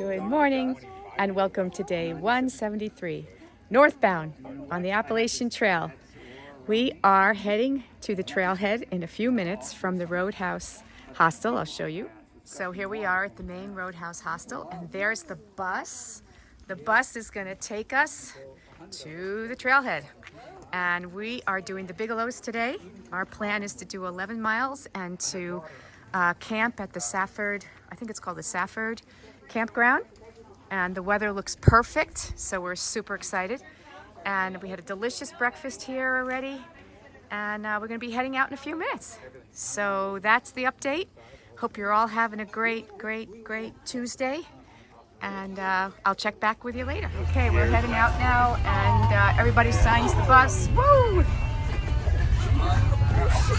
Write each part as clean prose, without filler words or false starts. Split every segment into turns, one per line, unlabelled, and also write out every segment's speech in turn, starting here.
Good morning and welcome to day 173, northbound on the Appalachian Trail. We are heading to the trailhead in a few minutes from the Roadhouse Hostel. I'll show you. So here we are at the main Roadhouse Hostel, and there's the bus. The bus is going to take us to the trailhead. And we are doing the Bigelows today. Our plan is to do 11 miles and to camp at the Safford, I think it's called the Safford Campground. And the weather looks perfect, so we're super excited. And we had a delicious breakfast here already. And we're gonna be heading out in a few minutes. So that's the update. Hope you're all having a great Tuesday. And I'll check back with you later. Okay, we're heading out now, and everybody signs the bus. Woo!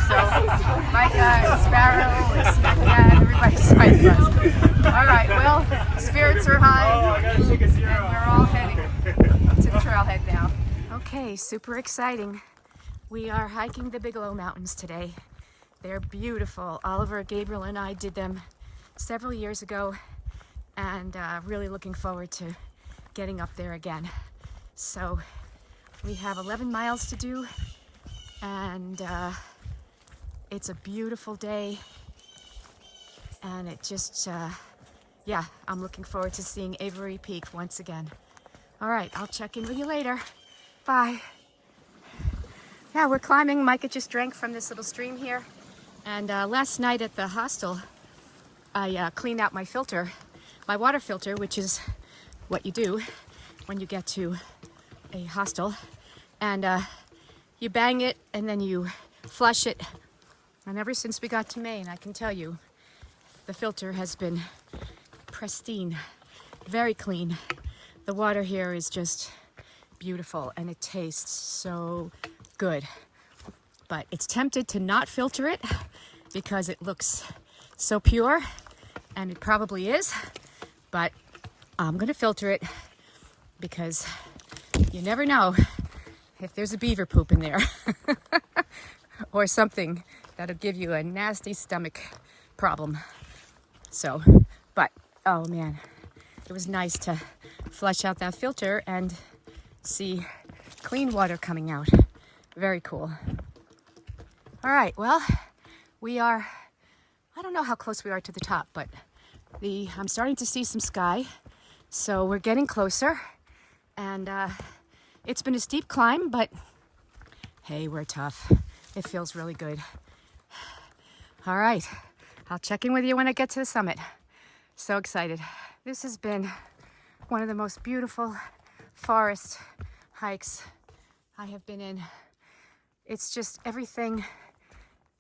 So, Micah, Sparrow, and Snackdad, everybody signs the bus. All right, well, spirits are high, and we're all heading to the trailhead now. Okay, super exciting. We are hiking the Bigelow Mountains today. They're beautiful. Oliver, Gabriel, and I did them several years ago, and really looking forward to getting up there again. So we have 11 miles to do, and it's a beautiful day, and it just, yeah, I'm looking forward to seeing Avery Peak once again. All right, I'll check in with you later. Bye. Yeah, we're climbing. Micah just drank from this little stream here, and last night at the hostel, I cleaned out my filter. My water filter, which is what you do when you get to a hostel, and you bang it and then you flush it. And ever since we got to Maine, I can tell you, the filter has been pristine, very clean. The water here is just beautiful, and it tastes so good. But it's tempted to not filter it because it looks so pure, and it probably is. But I'm gonna filter it because you never know if there's a beaver poop in there or something that'll give you a nasty stomach problem. So, but oh man, it was nice to flush out that filter and see clean water coming out. Very cool. All right, well, we are, I don't know how close we are to the top, but I'm starting to see some sky, so we're getting closer, and it's been a steep climb, but hey, we're tough. It feels really good. All right, I'll check in with you when I get to the summit. So excited. This has been one of the most beautiful forest hikes I have been in. It's just everything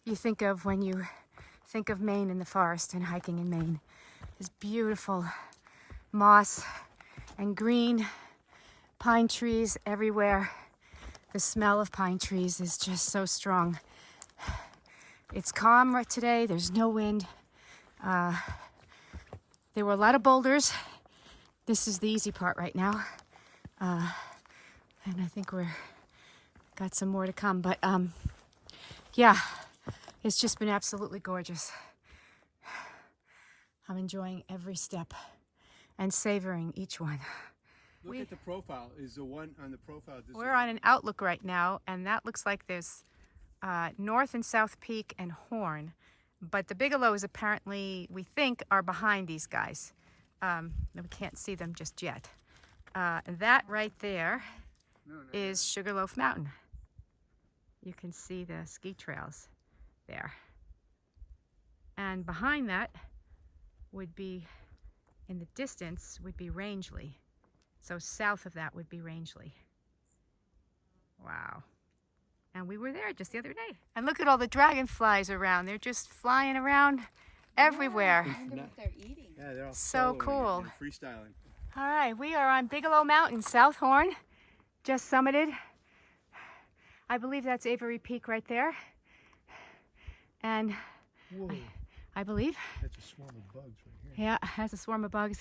you think of when you think of Maine and the forest and hiking in Maine. There's beautiful moss and green pine trees everywhere. The smell of pine trees is just so strong. It's calm right today. There's no wind. There were a lot of boulders. This is the easy part right now. And I think we're got some more to come. But yeah, it's just been absolutely gorgeous. I'm enjoying every step and savoring each one.
Look at the profile. Is the one on the profile?
We're on an outlook right now, and that looks like there's North and South Peak and Horn. But the Bigelows apparently, we think, are behind these guys. We can't see them just yet. That right there is Sugarloaf Mountain. You can see the ski trails there. And behind that would be, in the distance, would be Rangeley. So south of that would be Rangeley. Wow. And we were there just the other day. And look at all the dragonflies around. They're just flying around everywhere.
I wonder what they're eating.
Yeah, they're all
So cool.
and freestyling.
All right, we are on Bigelow Mountain, South Horn. Just summited. I believe that's Avery Peak right there. And I believe.
That's a swarm of bugs right here.
Yeah, has a swarm of bugs.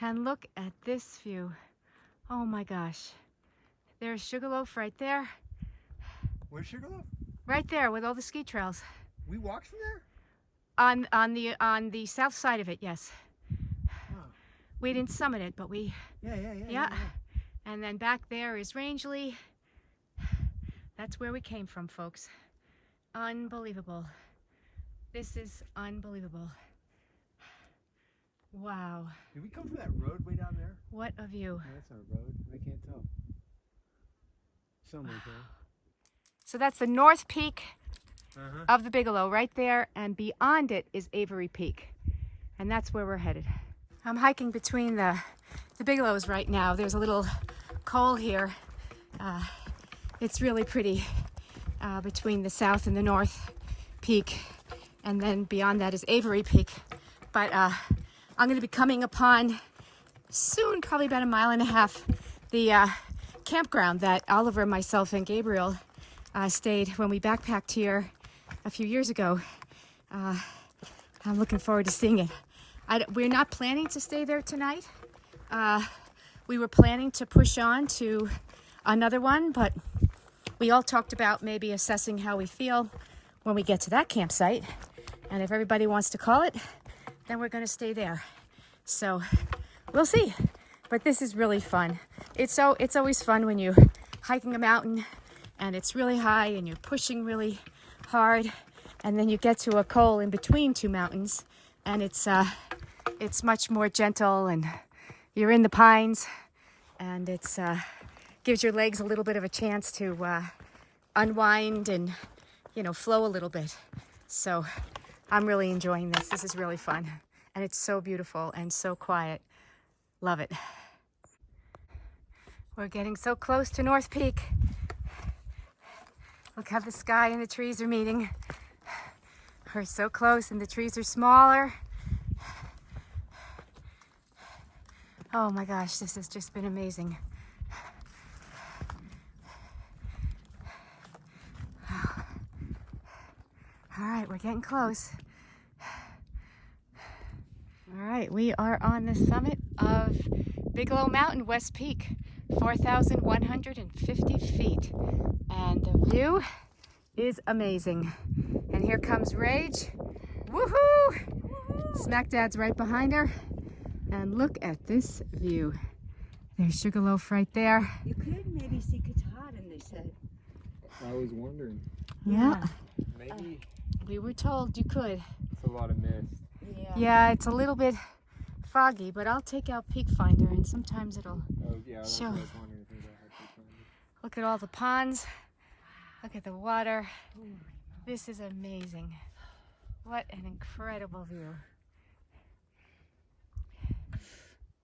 And look at this view. Oh my gosh. There's Sugarloaf right there.
Where's Sugarloaf?
Right there with all the ski trails.
We walked from there?
On the south side of it, yes.
Huh.
We didn't summit it, but we,
Yeah.
And then back there is Rangeley. That's where we came from, folks. Unbelievable. This is unbelievable. Wow.
Did we come from that road way down there?
What a view.
No, that's not a road. I can't tell. Somewhere there.
So that's the North Peak of the Bigelow right there, and beyond it is Avery Peak. And that's where we're headed. I'm hiking between the Bigelows right now. There's a little col here. It's really pretty between the South and the North Peak. And then beyond that is Avery Peak. But I'm going to be coming upon soon, probably about 1.5 miles, the campground that Oliver, myself, and Gabriel stayed when we backpacked here a few years ago. I'm looking forward to seeing it. We're not planning to stay there tonight. We were planning to push on to another one, but we all talked about maybe assessing how we feel when we get to that campsite. And if everybody wants to call it, then we're going to stay there. So we'll see. But this is really fun. It's always fun when you're hiking a mountain and it's really high and you're pushing really hard, and then you get to a col in between two mountains, and it's much more gentle, and you're in the pines, and it's gives your legs a little bit of a chance to unwind and, you know, flow a little bit. So I'm really enjoying this. This is really fun, and it's so beautiful and so quiet. Love it. We're getting so close to North Peak. Look how the sky and the trees are meeting. We're so close and the trees are smaller. Oh my gosh, this has just been amazing. All right, we're getting close. All right, we are on the summit of Bigelow Mountain, West Peak, 4,150 feet. And the view is amazing. And here comes Rage. Woohoo! Smack Dad's right behind her. And look at this view. There's Sugarloaf right there.
You could maybe see Katahdin, they said.
I was wondering.
Yeah.
Maybe
We were told you could.
it's a lot of mist.
Yeah, it's a little bit foggy, but I'll take out Peak Finder and sometimes it'll
Oh yeah, that's
show.
what I was wondering if maybe I had to find it.
Look at all the ponds. Look at the water. This is amazing. What an incredible view.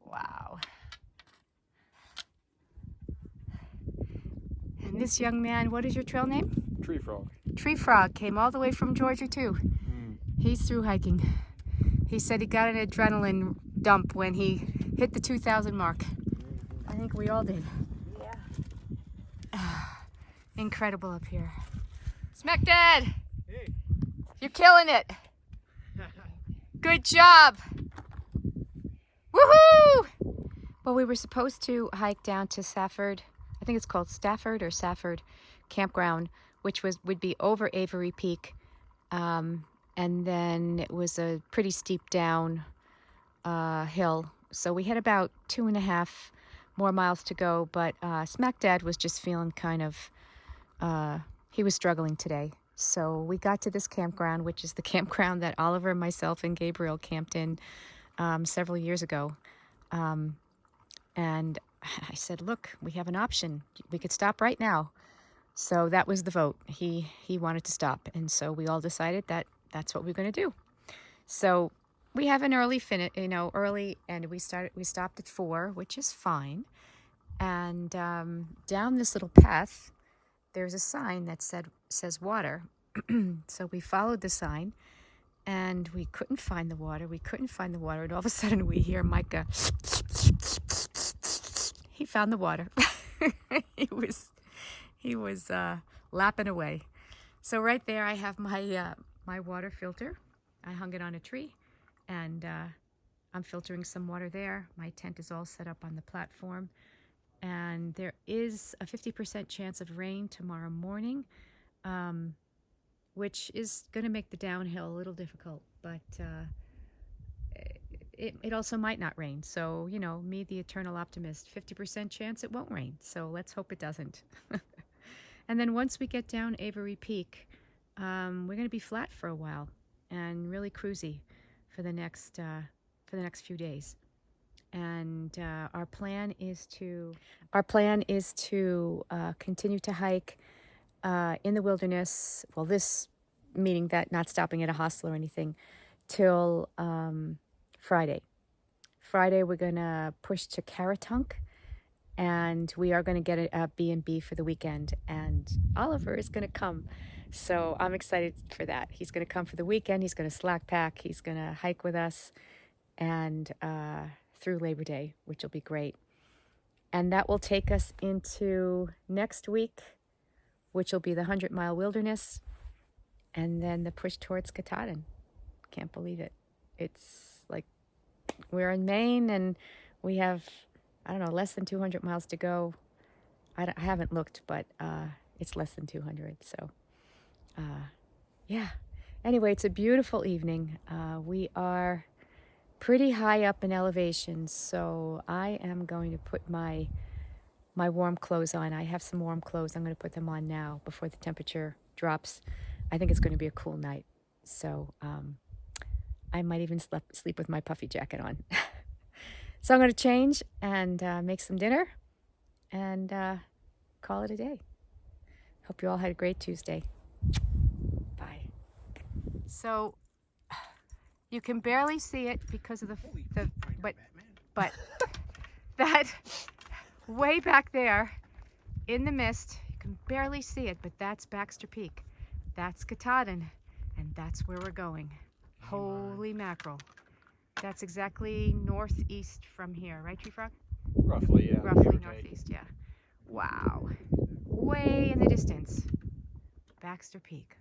Wow. And this young man, what is your trail name?
Tree frog.
Tree Frog, came all the way from Georgia too. He's through hiking. He said he got an adrenaline dump when he hit the 2,000 mark. I think we all did.
Yeah.
Incredible up here. Smack Dad,
Hey.
you're killing it. Good job. Woohoo! Well, we were supposed to hike down to Safford. I think it's called Stafford or Safford Campground, which would be over Avery Peak. And then it was a pretty steep down hill. So we had about 2.5 more miles to go, but Smack Dad was just feeling kind of, he was struggling today. So we got to this campground, which is the campground that Oliver, myself, and Gabriel camped in several years ago. And I said, look, we have an option. We could stop right now. So that was the vote. He wanted to stop. And so we all decided that that's what we're going to do. So we have an early and we stopped at 4, which is fine. And down this little path, there's a sign that says water. So we followed the sign and we couldn't find the water. And all of a sudden we hear Micah. He found the water. He was lapping away. So right there I have my water filter. I hung it on a tree, and I'm filtering some water there. My tent is all set up on the platform, and there is a 50% chance of rain tomorrow morning, which is going to make the downhill a little difficult, but it also might not rain. So, you know, me, the eternal optimist, 50% chance it won't rain. So let's hope it doesn't. And then once we get down Avery Peak, we're going to be flat for a while and really cruisy for the next few days. And our plan is to continue to hike in the wilderness. Well, this meaning that not stopping at a hostel or anything till Friday. Friday we're gonna push to Caratunk, and we are gonna get a B&B for the weekend. And Oliver is gonna come, so I'm excited for that. He's gonna come for the weekend. He's gonna slack pack. He's gonna hike with us, and through Labor Day, which will be great. And that will take us into next week, which will be the 100-mile wilderness, and then the push towards Katahdin. Can't believe it. It's like we're in Maine and we have, I don't know, less than 200 miles to go. I haven't looked, but it's less than 200. So, yeah. Anyway, it's a beautiful evening. We are pretty high up in elevation, so I am going to put my warm clothes on. I have some warm clothes. I'm going to put them on now before the temperature drops. I think it's going to be a cool night. So I might even sleep with my puffy jacket on. So I'm going to change and make some dinner and call it a day. Hope you all had a great Tuesday. Bye. So you can barely see it because of but that way back there in the mist, you can barely see it, but that's Baxter Peak. That's Katahdin, and that's where we're going. Holy mackerel. That's exactly northeast from here, right, Tree Frog?
Roughly, yeah.
Roughly northeast, yeah. Wow. Way in the distance. Baxter Peak.